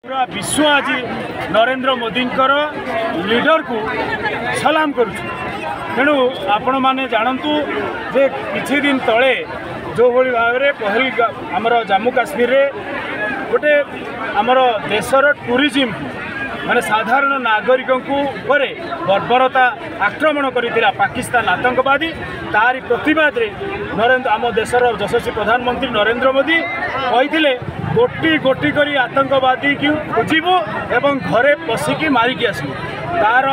पूरा विश्व आज नरेंद्र मोदी लीडर को सलाम करुँ। तेणु आपण मैंने जानतु जे किछि दिन तले जो भली भाव में पहल आमर जम्मू काश्मीर रे गोटे आमर देशर टूरिज्म माने साधारण नागरिक बर्बरता आक्रमण करथिला पाकिस्तान आतंकवादी तारी प्रतिवाद रे नरेंद्र आम देशर यशस्वी प्रधानमंत्री नरेंद्र मोदी कही गोटी गोटी करी आतंकवादी की खोजबू एवं घरे पशिकी मारिकी आसबू तार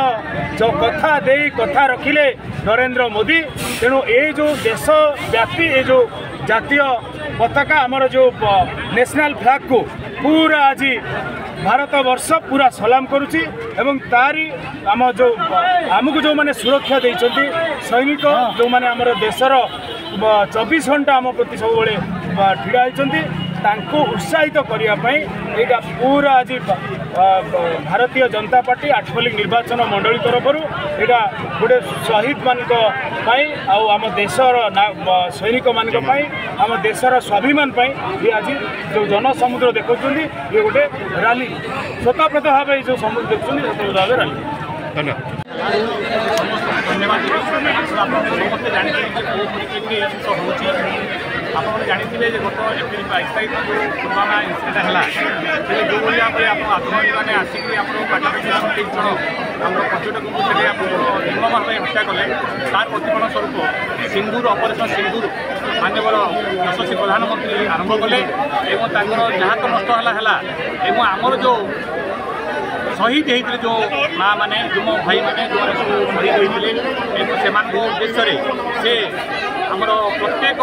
जो कथा दे कथा रखिले नरेंद्र मोदी। तेणु ये जो देशव्यापी ये जो जातीय पताका आमर जो नेशनल फ्लैग को पूरा आज भारत वर्ष पूरा सलाम करुच्ची एवं तारी आम जो आमको जो माने सुरक्षा देइछन्ति सैनिक जो माने आमर देशर 24 घंटा आम प्रति सब ठिड़ा होती तांको उत्साहित करने यहाँ पूरा आज भारतीय जनता पार्टी आठपल्ली निर्वाचन मंडली तरफ यहाँ गोटे शहीद मान आम देशर सैनिक मान आम देशर स्वाभिमान ये आज जो जनसमुद्र देखुं ये गोटे रैली स्वतःप्रत भाव जो समुद्र देखुं स्वतः भाव रैली। धन्यवाद। आपने जानते गत एप्रिल 22 तारीख जो पुलवामा इनसीडेंट है जो भाई आप आतंकवादी मैंने आसिक पाखापाखि 23 जन आम पर्यटक को निर्मम भाव हत्या कले तार प्रतिफलन स्वरूप सिंदूर ऑपरेशन सिंदूर माननीय यशस्वी प्रधानमंत्री आरंभ कले जहाँ तो नष्ट है आमर जो शहीद होते जो माँ मैंने जो मो भाई मैंने जो शहीद होते से उद्देश्य से आमर प्रत्येक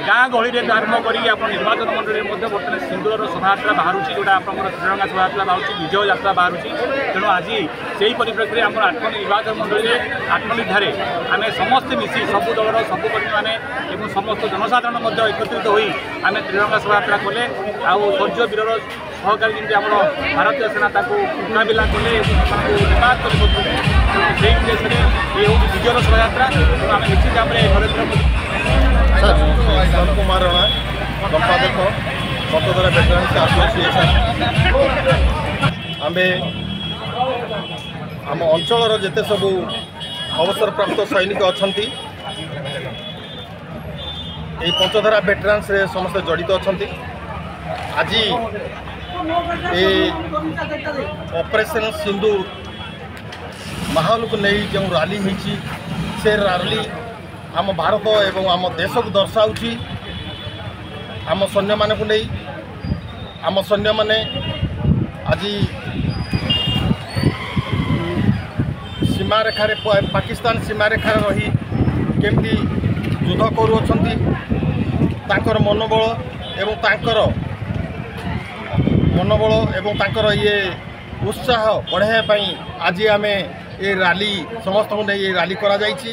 गाँ गहली आरंभ कर निर्वाचन मंडली बर्तमान सिंदूर शोभा बाहर जोटा आप त्रिरंगा शोभा बाहर विजय यात्रा बाहर तेणु आज से परिप्रेक्षी आम आठपल्ली निर्वाचन मंडली आठपल्ली ठारे आम समस्ते मिसी सबू दलर सबू कर्मी मैंने समस्त जनसाधारण एकत्रित हो आम त्रिरंगा शोभा यात्रा कले शौर्य वीर सहकारी जमी आम भारतीय सेना मुकाबिला कले निपात कर उद्देश्य ये हूँ विजयर शोभा यात्रा आम निश्चित भाव में नरेंद्र मोदी विष्णु कुमार राणा संपादक पटोदरा वेटरान्स एसोसिएशन आम आम अंचल जेते सबू अवसरप्राप्त सैनिक अच्छा ये पंचधारा वेटरान्स समस्त जड़ित अच्छा आज ये ऑपरेशन सिंदूर माहौल को नहीं जो रैली होती से रैली आम भारत एवं आम देश को दर्शाऊँगी आम सैन्य मान को नहीं आम सैन्य माने आज सीमा रेखार पाकिस्तान सीमा रेखार रही केमती युद्ध कर मनोबल एवं मनोबल एवं ये उत्साह बढ़ाई आज आम ये रैली समस्त को नहीं ये रैली करा जाइछि।